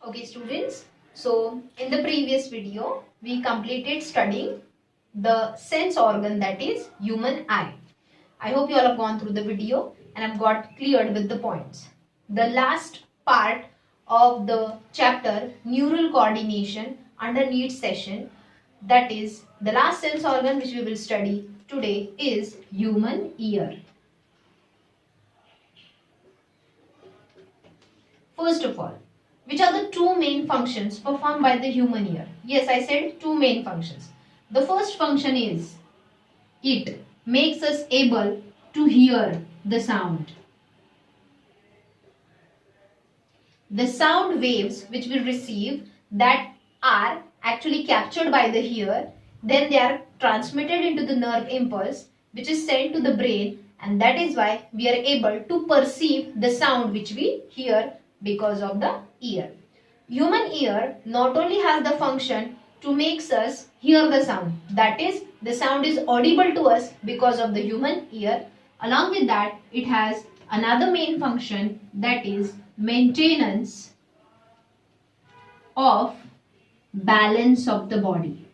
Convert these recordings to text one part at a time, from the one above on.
Okay students, so in the previous video we completed studying the sense organ that is human eye. I hope you all have gone through the video and have got cleared with the points. The last part of the chapter neural coordination under NEET session, that is the last sense organ which we will study today, is human ear. First of all, which are the two main functions performed by the human ear? Yes, I said two main functions. The first function is it makes us able to hear the sound. The sound waves which we receive that are actually captured by the ear, then they are transmitted into the nerve impulse which is sent to the brain, and that is why we are able to perceive the sound which we hear because of the ear. Human ear not only has the function to makes us hear the sound, that is the sound is audible to us because of the human ear. Along with that, it has another main function, that is maintenance of balance of the body.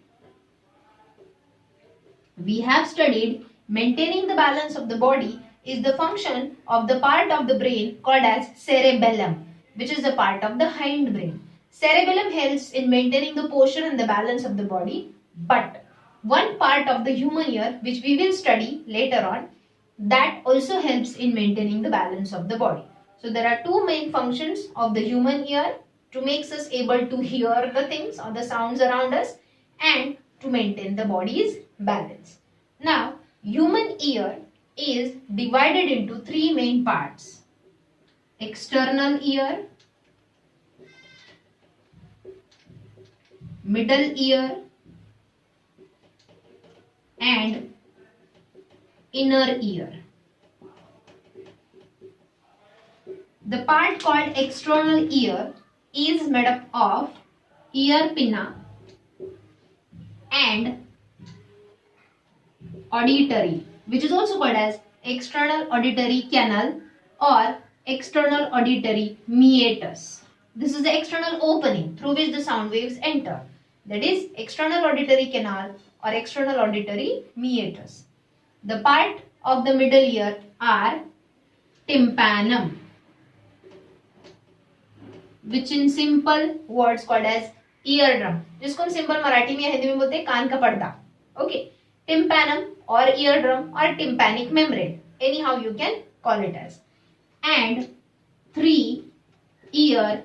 We have studied maintaining the balance of the body is the function of the part of the brain called as cerebellum, which is a part of the hindbrain. Cerebellum helps in maintaining the posture and the balance of the body, but one part of the human ear which we will study later on, that also helps in maintaining the balance of the body. So there are two main functions of the human ear: to make us able to hear the things or the sounds around us, and to maintain the body's balance. Now, human ear is divided into three main parts: external ear, middle ear, and inner ear. The part called external ear is made up of ear pinna and auditory, which is also called as external auditory canal or external auditory meatus. This is the external opening through which the sound waves enter. That is external auditory canal or external auditory meatus. The part of the middle ear are tympanum, which in simple words called as eardrum, जिसको हम simple Marathi में या हिंदी में बोलते हैं कान का पर्दा. Okay, tympanum or eardrum or tympanic membrane, anyhow you can call it as. And three ear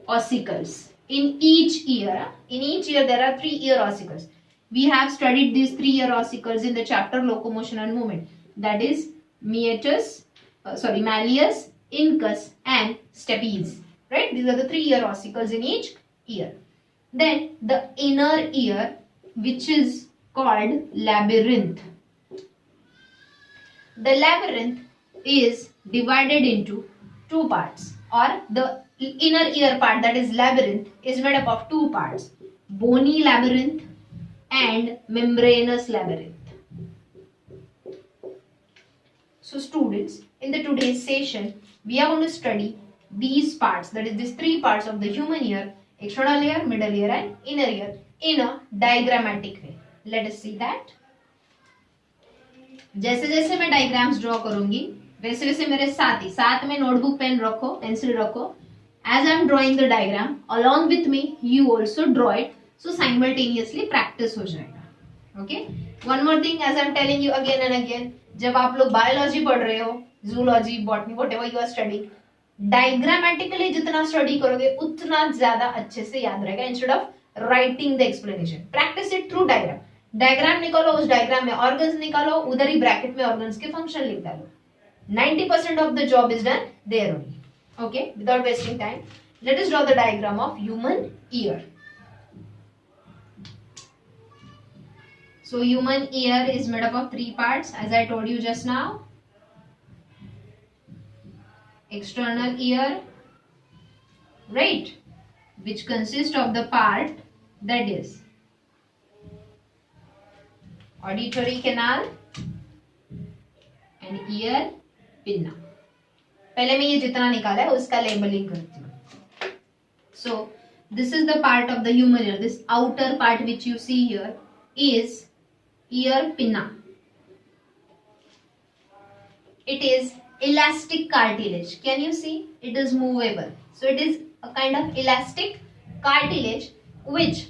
ossicles in each ear. In each ear there are three ear ossicles. We have studied these three ear ossicles in the chapter locomotion and movement, that is malleus, incus and stapes. Right? These are the three ear ossicles in each ear. Then the inner ear, which is called labyrinth. The labyrinth is divided into two parts, or the inner ear part, that is labyrinth, is made up of two parts: bony labyrinth and membranous labyrinth. So students, in the today's session we are going to study these parts, that is these three parts of the human ear: external ear, middle ear and inner ear, in a diagrammatic way. Let us see that. जैसे जैसे मैं diagrams draw करूंगी वैसे वैसे मेरे साथ में notebook pen रखो, पेंसिल रखो. As I am drawing the diagram, along with me you also draw it, so simultaneously practice हो जाएगा. Okay? One more thing, as I am telling you again and again, जब आप लोग biology पढ़ रहे हो, zoology, botany, whatever you are studying, diagrammatically जितना study करोगे उतना ज्यादा अच्छे से याद रहेगा, instead of writing the explanation. Practice it through diagram. Diagram निकालो, उस डायग्राम में ऑर्गन्स निकालो, उधर ही ब्रैकेट में ऑर्गन्स के फंक्शन लिख डालो. 90% of the job is done there only. Okay, without wasting time, let us draw the diagram of human ear. So human ear is made up of three parts, as I told you just now. External ear, right, which consists of the part that is auditory canal and ear pinna. पहले मैं ये जितना निकाला है उसका labelling करती हूँ. So this is the part of the human ear. This outer part which you see here is ear pinna. It is elastic cartilage. Can you see? It is movable. So it is a kind of elastic cartilage which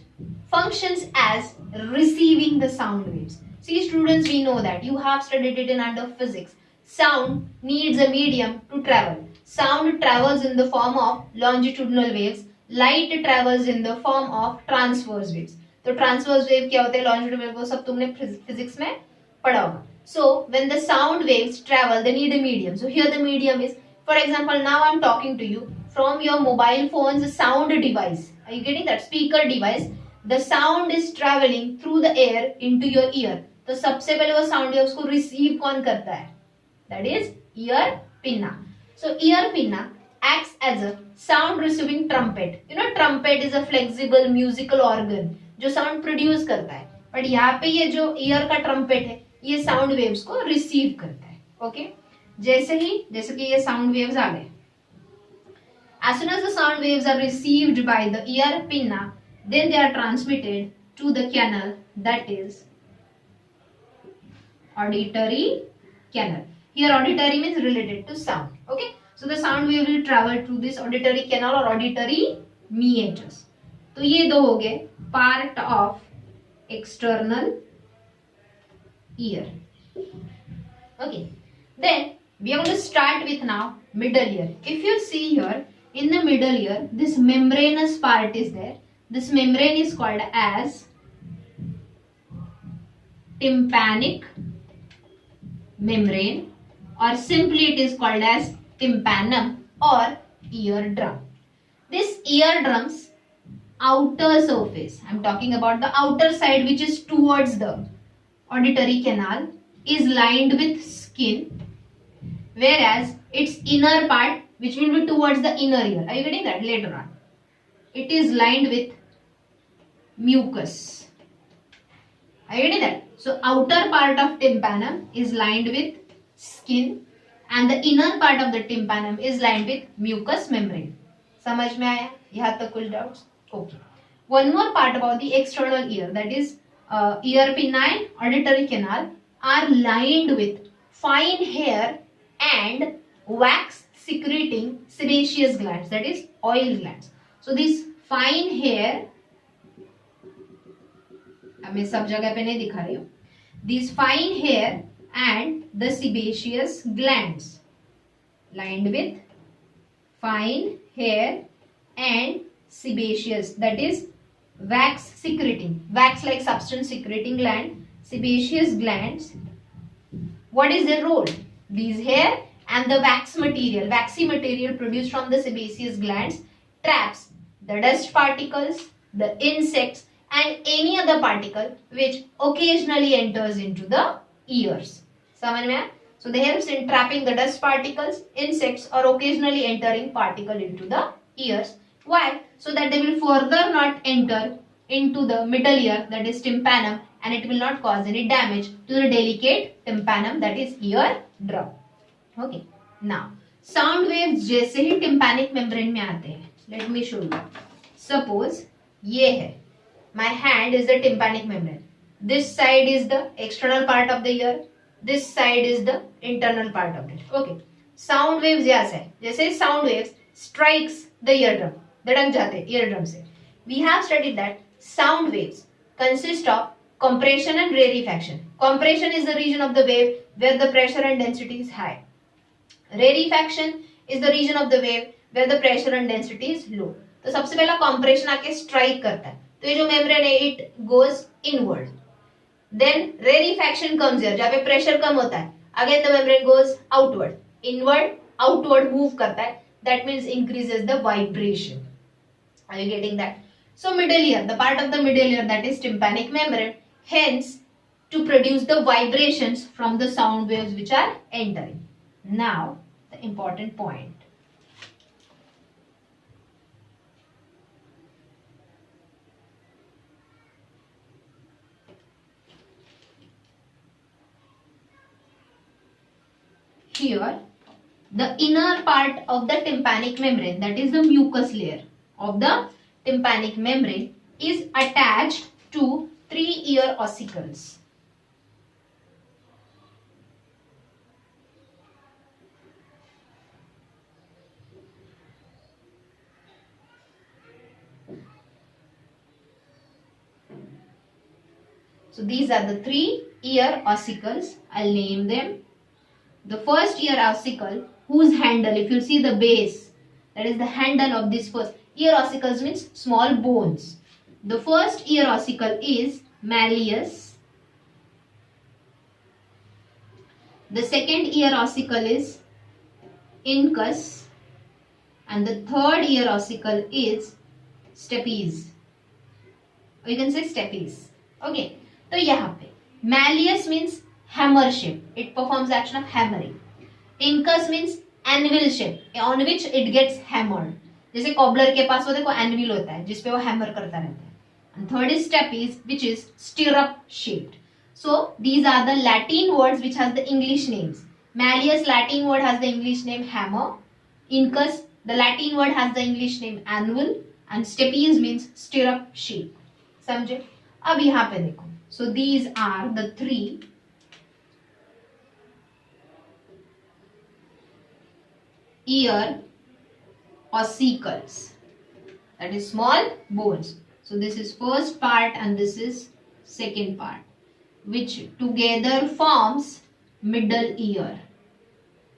functions as receiving the sound waves. See students, we know that. You have studied it in under physics. Sound needs a medium to travel. Sound travels in the form of longitudinal waves. Light travels in the form of transverse waves. तो transverse wave क्या होते हैं, longitudinal wave, वो सब तुमने physics में पढ़ा होगा. So when the sound waves travel, they need a medium. So here the medium is, for example, now I'm talking to you from your mobile phone's sound device. Are you getting that? Speaker device. The sound is traveling through the air into your ear. तो सबसे पहले वो sound waves को receive कौन करता है? That is ear pinna. So ear pinna acts as a sound receiving trumpet. You know trumpet is a flexible musical organ जो sound produce करता है. But यहाँ पे ये जो ear का trumpet है ये साउंड वेव्स को रिसीव करता है. ओके, जैसे कि ये साउंड वेव्स आ गए, as soon as the sound waves are received by the ear pinna, then they are transmitted to the canal, that is auditory canal. Here auditory means related to sound. Okay, so the sound wave will travel through this auditory canal or auditory meatus. तो ये दो हो गए part of external ear. Okay, then we are going to start with now middle ear. If you see here in the middle ear, this membranous part is there. This membrane is called as tympanic membrane, or simply it is called as tympanum or eardrum. This eardrum's outer surface, I am talking about the outer side which is towards the auditory canal, is lined with skin, whereas its inner part, which will be towards the inner ear, are you getting that? Later on, it is lined with mucus. Are you getting that? So outer part of tympanum is lined with skin and the inner part of the tympanum is lined with mucous membrane. समझ में आया? यहाँ तक कुछ doubts? Okay. One more part about the external ear, that is ear pinna and auditory canal are lined with fine hair and wax secreting sebaceous glands, that is oil glands. So this fine hair, मैं सब जगह पे नहीं दिखा रही हूँ, these fine hair and the sebaceous glands, lined with fine hair and sebaceous, that is wax secreting, wax like substance secreting gland, sebaceous glands. What is their role? These hair and the waxy material produced from the sebaceous glands traps the dust particles, the insects and any other particle which occasionally enters into the ears. समझ में आया? So they help in trapping the dust particles, insects or occasionally entering particle into the ears. Why? So that they will further not enter into the middle ear, that is tympanum, and it will not cause any damage to the delicate tympanum, that is ear drum. Okay. Now sound waves जैसे ही tympanic membrane में आते हैं, let me show you. Suppose ये है, my hand is the tympanic membrane. This side is the external part of the ear. This side is the internal part of it. Okay. Sound waves यहाँ से, जैसे sound waves strikes the eardrum, धड़क जाते हैं eardrum से. We have studied that sound waves consist of compression and rarefaction. Compression is the region of the wave where the pressure and density is high. Rarefaction is the region of the wave where the pressure and density is low. तो सबसे पहला compression आके strike करता है, तो ये जो membrane है it goes inward. Then rarefaction comes here, जहाँ पे pressure कम होता है. Again the membrane goes outward, inward, outward move करता है. That means increases the vibration. Are you getting that? So middle ear, the part of the middle ear, that is tympanic membrane, hence to produce the vibrations from the sound waves which are entering. Now the important point. Here the inner part of the tympanic membrane, that is the mucus layer of the tympanic membrane is attached to 3-ear ossicles. So these are the 3-ear ossicles. I'll name them. The first ear ossicle, whose handle, if you see the base, that is the handle of this first. Ear ossicles means small bones. The first ear ossicle is malleus. The second ear ossicle is incus. And the third ear ossicle is stapes. Or you can say stapes. Okay. So यहाँ पे malleus means hammer shape. It performs action of hammering. Incus means anvil shape on which it gets hammered. जैसे cobbler के पास वो देखो anvil होता है जिसपे वो hammer करता रहता है. And third is stapes, which is stirrup shaped. So these are the Latin words which has the English names. Malleus Latin word has the English name hammer. Incus the Latin word has the English name anvil. And stapes means stirrup shape. समझे? अब यहाँ पे देखो. So these are the 3 ear ossicles, that is small bones. So this is first part and this is second part, which together forms middle ear,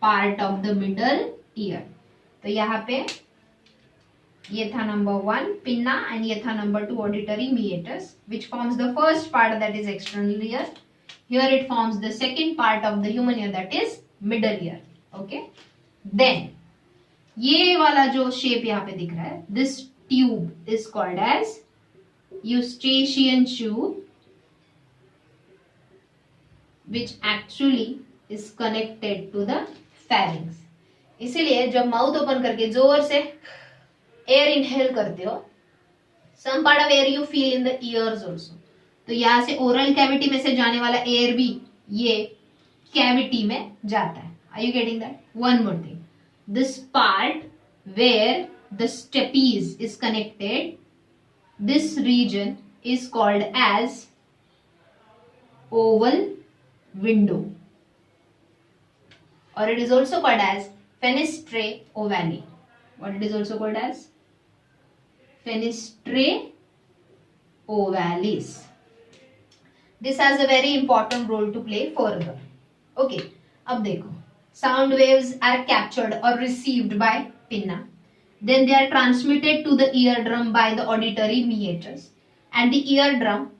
part of the middle ear. तो यहाँ पे ये था number 1 pinna and ये था number 2 auditory meatus, which forms the first part, that is external ear. Here it forms the second part of the human ear, that is middle ear. Okay. Then ये वाला जो shape यहाँ पे दिख रहा है, this tube is called as eustachian tube, which actually is connected to the pharynx. इसीलिए जब माउथ ओपन करके जोर से एयर इनहेल करते हो, some part of air you feel in the ears also. तो यहाँ से ओरल कैविटी में से जाने वाला एयर भी ये कैविटी में जाता है. Are you getting that? One more thing. This part where the stapes is connected, this region is called as oval window, or it is also called as fenestrae ovale. What it is also called as? Fenestrae ovalis. This has a very important role to play further. Okay, अब देखो. Sound waves are captured or received by pinna. Then they are transmitted to the eardrum by the auditory meatus. And the eardrum,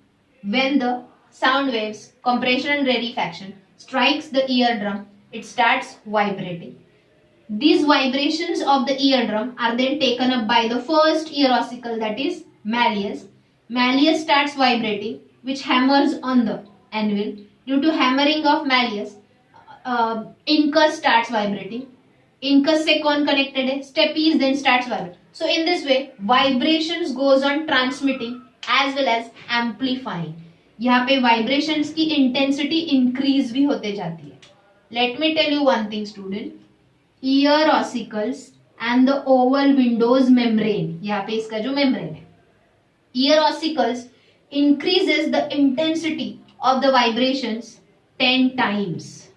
when the sound waves, compression and rarefaction, strikes the eardrum, it starts vibrating. These vibrations of the eardrum are then taken up by the first ear ossicle, that is malleus. Malleus starts vibrating, which hammers on the anvil. Due to hammering of malleus, incus starts vibrating. Incus से कौन connected है? Stapes then starts vibrating. So in this way, vibrations goes on transmitting as well as amplifying. यहाँ पे vibrations की intensity increase भी होते जाती है. Let me tell you one thing, student. Ear ossicles and the oval windows membrane. यहाँ पे इसका जो membrane है. Ear ossicles increases the intensity of the vibrations 10 times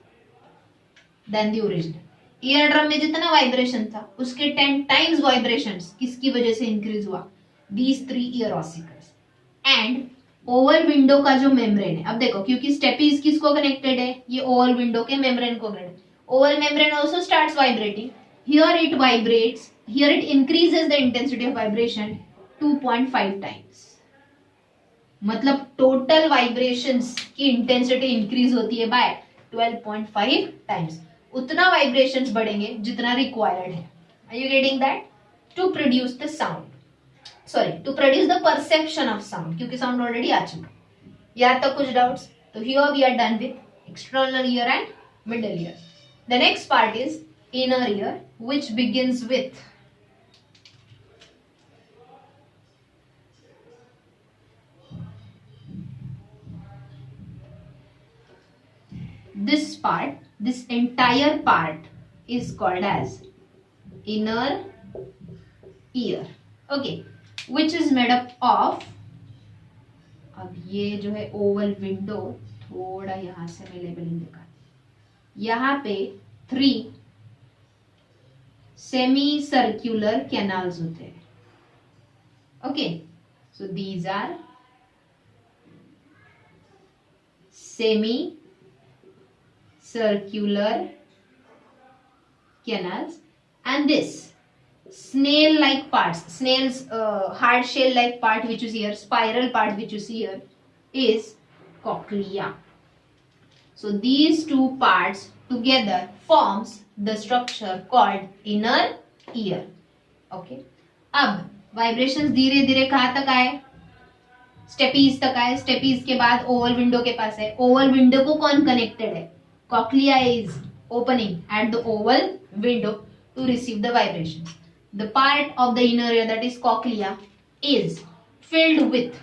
than the original. Eardrum में जितना vibration था उसके 10 times vibrations किसकी वजह से increase हुआ? These 3 ear ossicles. And oval window का जो membrane है, अब देखो क्योंकि stapes किसको connected है? ये oval window के membrane को connected. Oval membrane also starts vibrating. Here it vibrates. Here it increases the intensity of vibration 2.5 times. मतलब total vibrations की intensity increase होती है by 12.5 times. उतना vibrations बढ़ेंगे जितना required है. Are you getting that? To produce the sound. Sorry, to produce the perception of sound. क्योंकि sound already आ चुका. यहाँ तक कुछ doubts? तो here we are done with external ear and middle ear. The next part is inner ear, which begins with this part. This entire part is called as inner ear. Okay. which is made up of, अब ये जो है Oval window, थोड़ा यहां से मैं labelling दिखा, यहाँ पे 3 सेमी सर्क्यूलर कैनाल्स होते हैं. Okay, so these are semi circular canals, and this snail like parts, snail's hard shell like part which you see here, spiral part which you see here, is cochlea. So these two parts together forms the structure called inner ear. Okay, अब vibrations धीरे धीरे कहाँ तक आए, steppes तक आए. Steppes के बाद ओवल विंडो के पास है. ओवल विंडो को कौन कनेक्टेड है, cochlea is opening at the oval window to receive the vibrations. The part of the inner ear, that is cochlea, is filled with,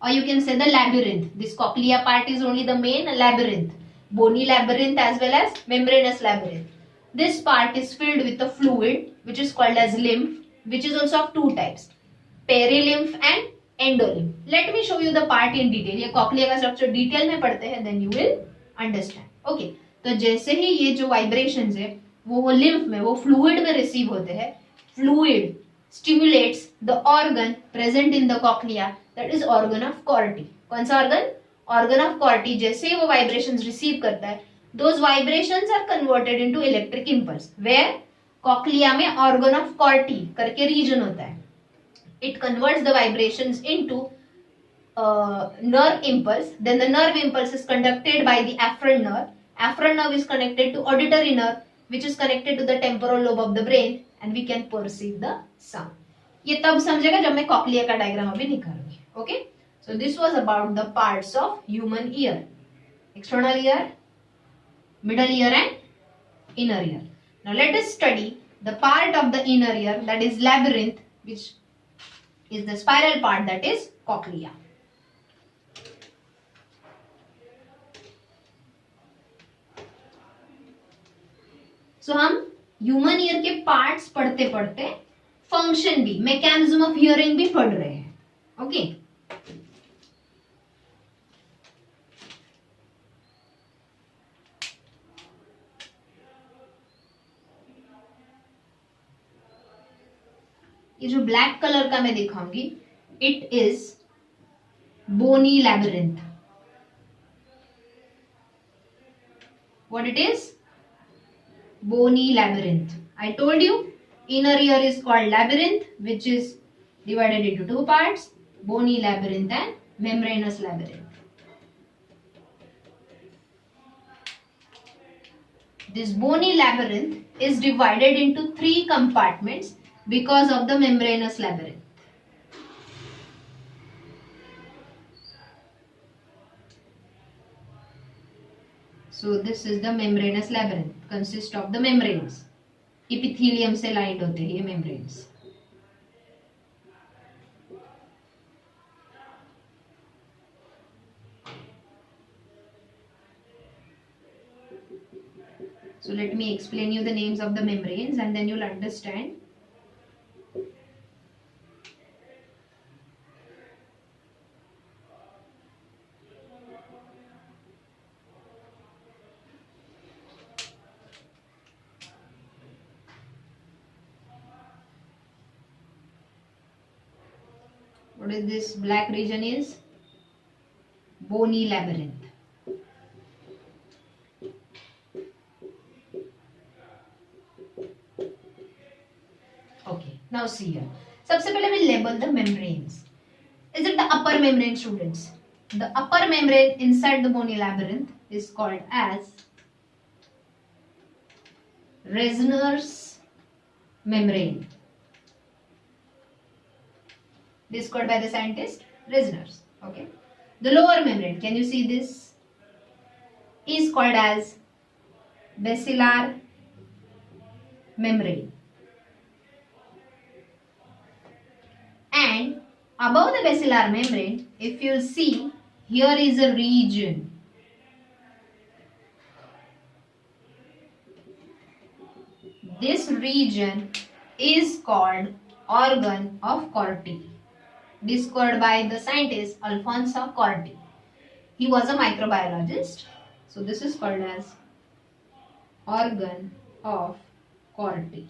or you can say the labyrinth. This cochlea part is only the main labyrinth, bony labyrinth as well as membranous labyrinth. This part is filled with a fluid which is called as lymph, which is also of two types, perilymph and endolymph. Let me show you the part in detail. ये cochlea का structure detail में पढ़ते हैं, then you will understand. Okay, तो जैसे ही ये जो vibrations है वो लिम्फ में, वो फ्लूइड में रिसीव होते हैं. Fluid stimulates the organ present in the cochlea, that is organ of कॉर्टी. कौन सा ऑर्गन, ऑर्गन ऑफ कॉर्टी. जैसे ही वो वाइब्रेशंस रिसीव करता है, those vibrations are converted into electric impulse. Where cochlea में ऑर्गन ऑफ कॉर्टी करके रीजन होता है. It converts the vibrations into nerve impulse. Then the nerve impulse is conducted by the afferent nerve. Afferent nerve is connected to auditory nerve, which is connected to the temporal lobe of the brain, and we can perceive the sound. ये तब समझेगा जब मैं cochlea का diagram अभी निकालूंगी. Okay, so this was about the parts of human ear: external ear, middle ear, and inner ear. Now let us study the part of the inner ear, that is labyrinth, which is the spiral part, that is cochlea. So हम human ear के parts पढ़ते पढ़ते function भी, mechanism of hearing भी पढ़ रहे हैं. Okay, ये जो ब्लैक कलर का मैं दिखाऊंगी, it is bony labyrinth. What it is, bony labyrinth. I told you inner ear is called labyrinth, which is divided into two parts, bony labyrinth and membranous labyrinth. This bony labyrinth is divided into 3 compartments because of the membranous labyrinth. So this is the membranous labyrinth, consists of the membranes. Epithelium से lined होते हैं ये membranes. So let me explain you the names of the membranes and then you'll understand. What is this black region is? Bony labyrinth. Okay, now see here. सबसे पहले we label the membranes. Is it the upper membrane, students? The upper membrane inside the bony labyrinth is called as Reznor's membrane. This is called by the scientist Reznor's. Okay. The lower membrane, can you see this? Is called as basilar membrane. And above the basilar membrane, if you see, here is a region. This region is called organ of Corti. discovered by the scientist Alphonse Corti. He was a microbiologist. So this is called as organ of Corti,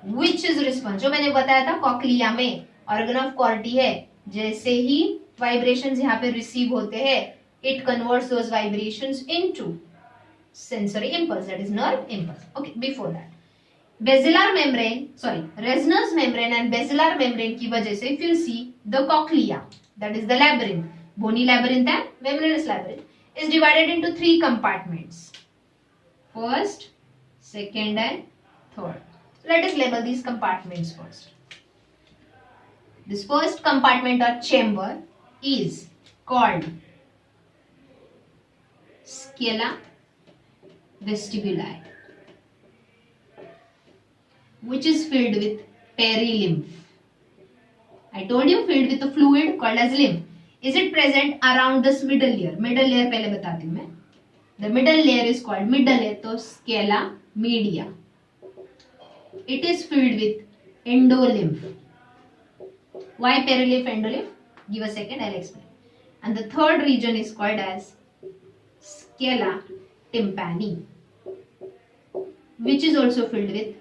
which is responsible. जो मैंने बताया था cochlea में organ of Corti है. जैसे ही vibrations यहाँ पे receive होते हैं, it converts those vibrations into sensory impulse, that is nerve impulse. Okay, before that, basilar membrane, sorry, Reznor's membrane and basilar membrane की वजह से, if you see the cochlea, that is the labyrinth, bony labyrinth and membranous labyrinth, is divided into 3 compartments. First, second and third. Let us label these compartments first. This first compartment or chamber is called scala vestibuli, which is filled with perilymph. I told you filled with a fluid called as lymph. Is it present around this middle layer? Middle layer पहले बताती हूँ मैं. The middle layer is called middle layer, तो scala media. It is filled with endolymph. Why perilymph, endolymph? Give a second, I'll explain. And the third region is called as scala tympani, which is also filled with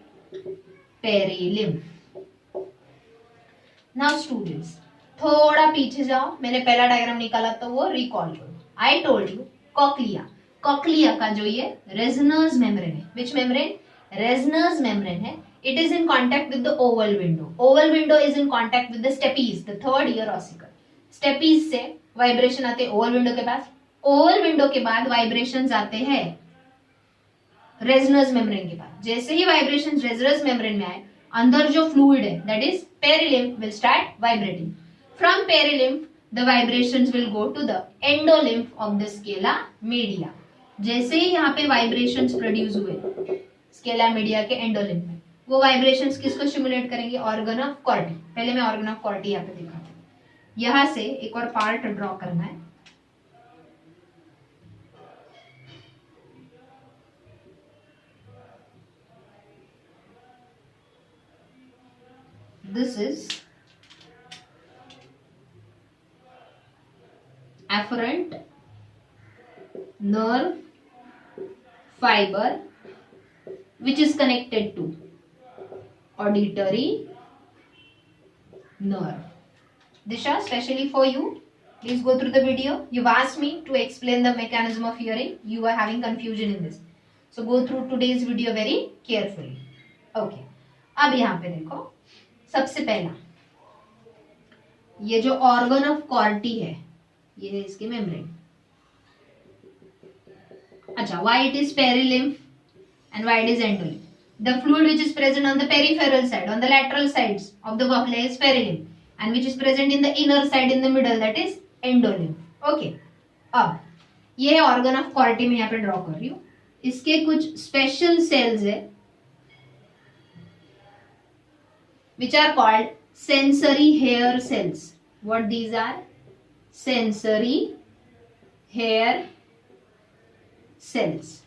perilymph. Now students, थोड़ा पीछे जाओ, मैंने पहला diagram निकाला तो वो recall करो. I told you cochlea. Cochlea का जो ये Reznor's membrane है. Which membrane? Reznor's membrane है. It is in contact with the oval window. Oval window is in contact with the stapes, the third ear ossicle. Stapes से vibration आते हैं Oval window के पास. Oval window के बाद vibrations आते हैं Reznor's membrane के पास. जैसे ही वाइब्रेशंस Reznor's membrane में आए, अंदर जो फ्लूइड है, that is perilymph, will start vibrating. From perilymph, the vibrations will go to the endolymph of the scala media. जैसे ही यहाँ पे vibrations produce हुए scala media के endolymph में, वो vibrations किसको stimulate करेंगे? organ of Corti. पहले मैं organ of Corti यहाँ पे दिखाती हूँ. यहाँ से एक और पार्ट ड्रॉ करना है. This is afferent nerve fiber which is connected to auditory nerve. Disha, specially for you, please go through the video. You've asked me to explain the mechanism of hearing. You are having confusion in this. So go through today's video very carefully. Okay. अब यहाँ पे देखो, सबसे पहला ये जो organ of Corti है, ये है इसकी मेम्ब्रेन. अच्छा, why it is perilymph and why it is endolymph? The fluid which is present on the peripheral side, on the lateral sides of the cochlea is perilymph, and which is present in the inner side in the middle, that is endolymph. Okay. अब ये organ of Corti में यहाँ पे draw कर रही हूँ. इसके कुछ स्पेशल सेल्स है which are called sensory hair cells. What these are? Sensory hair cells.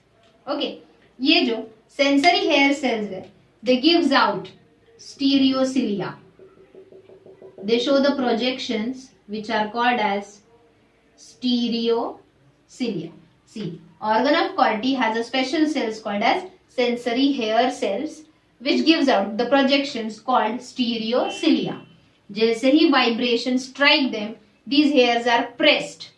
Okay. ये जो sensory hair cells है, they gives out stereocilia. They show the projections which are called as stereocilia. See, organ of Corti has a special cells called as sensory hair cells which gives out the projections called stereocilia. जैसे ही vibrations strike them, these hairs are pressed.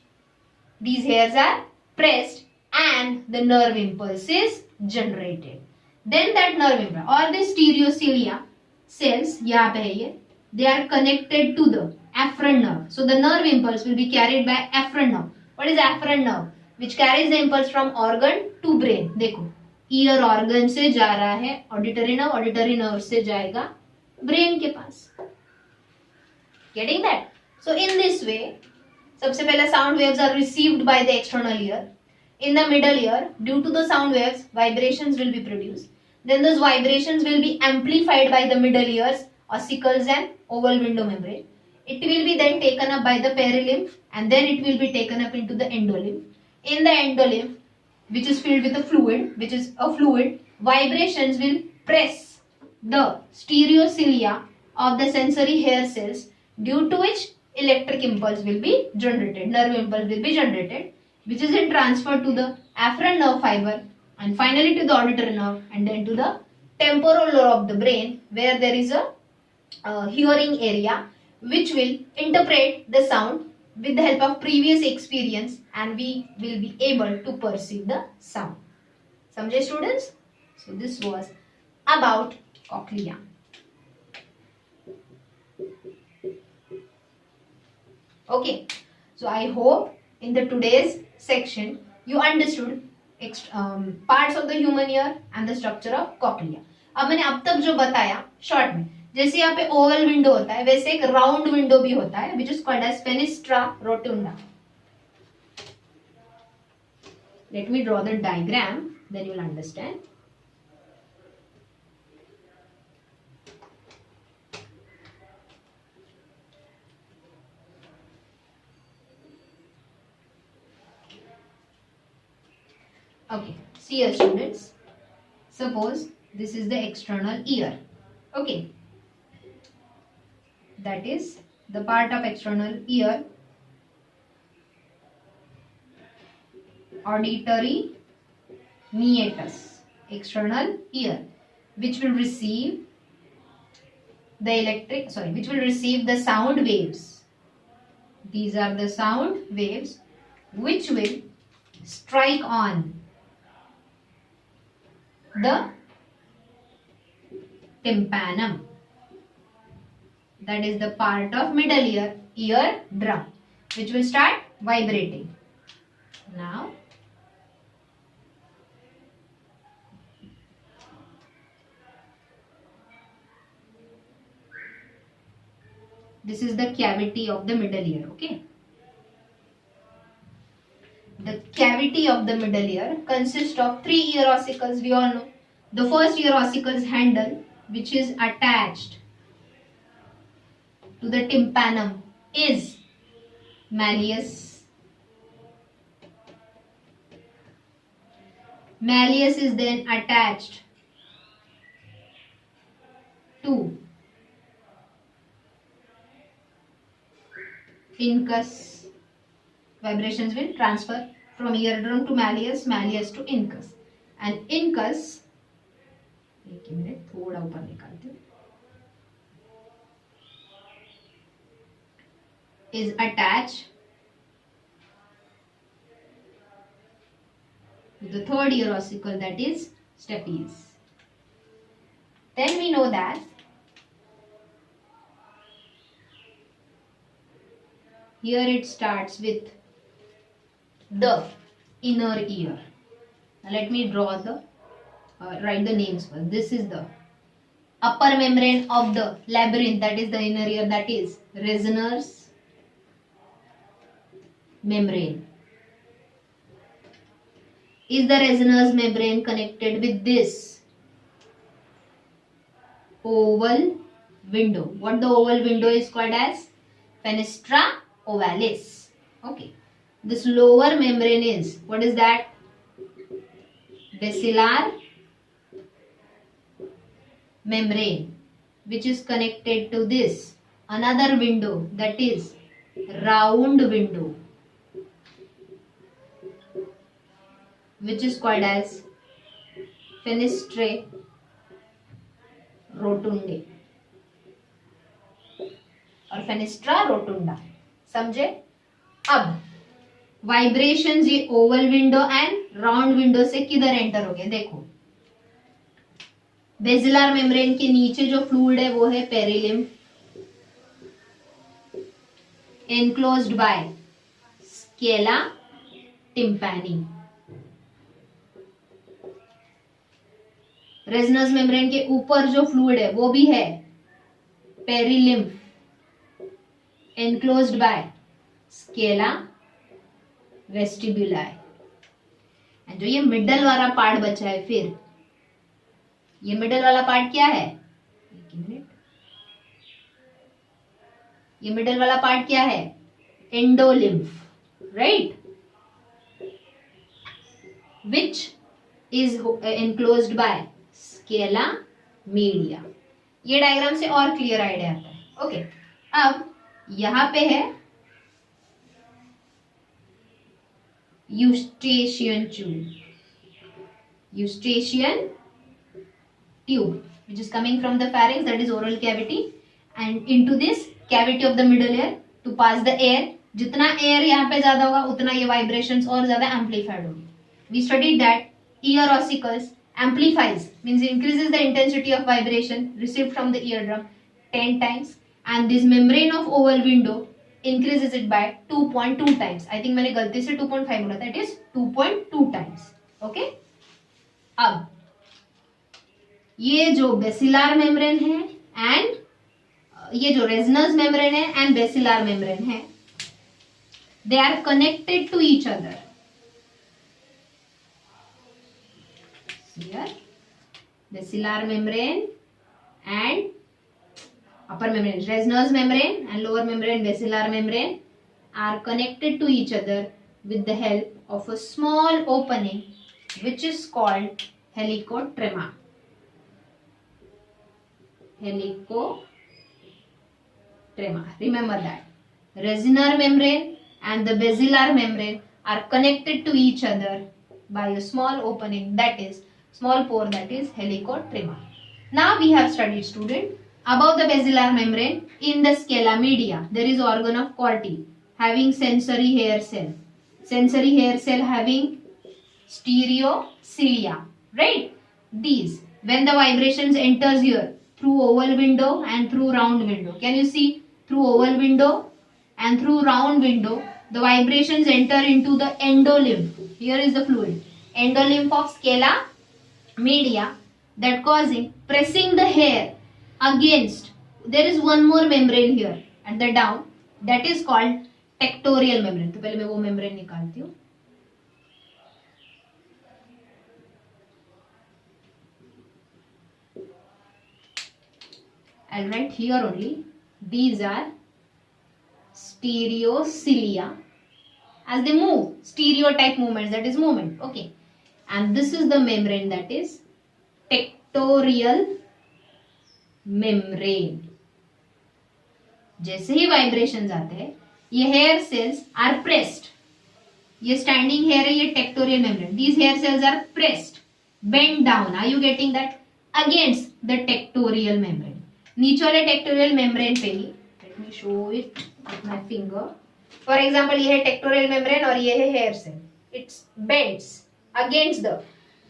These hairs are pressed and the nerve impulse is generated. Then that nerve impulse or the stereocilia cells, यहाँ पे है ये, they are connected to the afferent nerve. So the nerve impulse will be carried by afferent nerve. What is afferent nerve? Which carries the impulse from organ to brain. देखो, year organ से जा रहा है auditory nerve से जाएगा brain के पास. Getting that? So in this way, सबसे पहले sound waves are received by the external ear. In the middle ear, due to the sound waves, vibrations will be produced. Then those vibrations will be amplified by the middle ears, ossicles and oval window membrane. It will be then taken up by the perilymph and then it will be taken up into the endolymph. In the endolymph, which is filled with a fluid, vibrations will press the stereocilia of the sensory hair cells due to which electric impulse will be generated, nerve impulse will be generated, which is then transferred to the afferent nerve fiber and finally to the auditory nerve and then to the temporal lobe of the brain, where there is a hearing area which will interpret the sound with the help of previous experience, and we will be able to perceive the sound. Samjhe students? So this was about cochlea. Okay, so I hope in the today's section you understood parts of the human ear and the structure of cochlea. अब मैंने अब तक जो बताया short में, जैसे यहाँ पे ओवल विंडो होता है वैसे एक राउंड विंडो भी होता है which is called as fenestra rotunda. Let me draw the diagram, then you will understand. Okay, see here students, suppose this is the external ear. Okay, that is the part of external ear, auditory meatus, external ear, which will receive the sound waves. These are the sound waves which will strike on the tympanum, that is the part of middle ear drum, which will start vibrating. Now this is the cavity of the middle ear. Okay, the cavity of the middle ear consists of 3 ear ossicles. We all know the first ear ossicle's handle, which is attached to the tympanum, is malleus. Malleus is then attached to incus. Vibrations will transfer from eardrum to malleus, malleus to incus, and incus, एक minute थोड़ा ऊपर निकालते हैं, is attached to the third ear ossicle, that is stapes. Then we know that here it starts with the inner ear. Now let me draw the write the names first. This is the upper membrane of the labyrinth, that is the inner ear, that is Reisner's membrane. Is the Reisner's membrane connected with this oval window? What the oval window is called as? Fenestra ovalis. Okay. This lower membrane is, what is that? Basilar membrane, which is connected to this another window, that is round window, which is called as fenestrae rotundae और fenestra rotunda. समझे? अब vibrations ये Oval window and round window से किधर enter हो गए? देखो, basilar membrane के नीचे जो फ्लूइड है वो है perilymph, enclosed bye Scala टिम्पैनी. रेजनस membrane के ऊपर जो फ्लूइड है वो भी है perilymph, enclosed bye Scala वेस्टिब्यूलाई. And जो ये मिडल वाला पार्ट बचा है, फिर ये मिडल वाला पार्ट क्या है? एक मिनट, ये मिडल वाला पार्ट क्या है? Endolymph, right, which is enclosed bye Scala media. ये डायग्राम से और क्लियर आइडिया आता है. ओके, अब यहां पे है eustachian tube which is coming from the pharynx, that is oral cavity, and into this cavity of the middle ear to pass the air. जितना एयर यहाँ पे ज्यादा होगा उतना ये वाइब्रेशंस और ज्यादा एम्पलीफाइड होगी. We studied that ear ossicles amplifies, means increases the intensity of vibration received from the eardrum 10 times, and this membrane of oval window increases it by 2.2 times. I think मैंने गलती से 2.5 बोला था, it is 2.2 times. Okay? अब ये जो बेसिलार membrane है and ये जो रेजनस मेम्ब्रेन है एंड बेसिलार मेम्ब्रेन है, they are connected to each other. Here basilar membrane and upper membrane, resinous membrane and lower membrane, basilar membrane, are connected to each other with the help of a small opening which is called helicotrema. Remember that resinar membrane and the basilar membrane are connected to each other by a small opening, that is small pore, that is helicotrema. Now we have studied, student, above the basilar membrane in the scala media there is organ of Corti having sensory hair cell. Sensory hair cell having stereocilia, right? These, when the vibrations enters here through oval window and through round window, can you see, through oval window and through round window the vibrations enter into the endolymph. Here is the fluid, endolymph of scala media, that causing pressing the hair against, there is one more membrane here at the down, that is called tectorial membrane. तो पहले मैं वो membrane निकालती हूँ. I'll write here only. These are stereocilia as they move, stereotype movements, that is movement. Okay. And this is the membrane, that is tectorial membrane. जैसे ही vibrations आते हैं ये हेयर सेल्स आर प्रेस्ड. ये standing hair है, ये tectorial membrane. These hair cells are pressed, bend down. Are you getting that? Against the tectorial membrane. नीचे वाले tectorial membrane पे ही, let me show it with my finger. For example ये है tectorial membrane और ये है hair cell. It's bends against the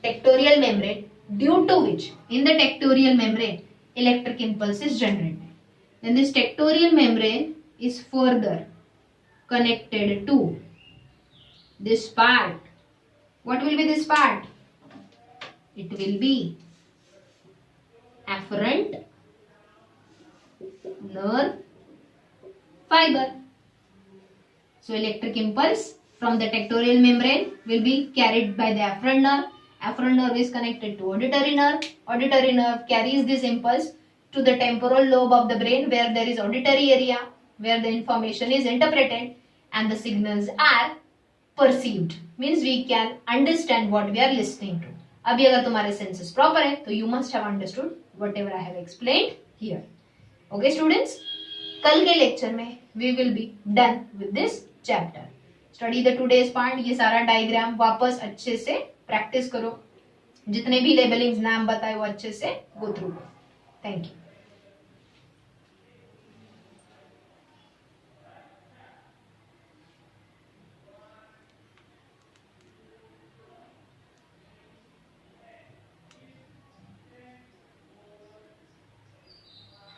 tectorial membrane, due to which in the tectorial membrane electric impulse is generated. Then this tectorial membrane is further connected to this part. What will be this part? It will be afferent nerve fiber. So electric impulse from the tectorial membrane will be carried by the afferent nerve. Afferent nerve is connected to auditory nerve. Auditory nerve carries this impulse to the temporal lobe of the brain where there is auditory area where the information is interpreted and the signals are perceived. Means we can understand what we are listening to. अभी अगर तुम्हारे senses proper है तो you must have understood whatever I have explained here. Okay students, कल के lecture में we will be done with this chapter. Study the today's part. ये सारा डायग्राम वापस अच्छे से प्रैक्टिस करो. जितने भी लेबलिंग्स नाम बताए वो अच्छे से गो थ्रू. Thank you.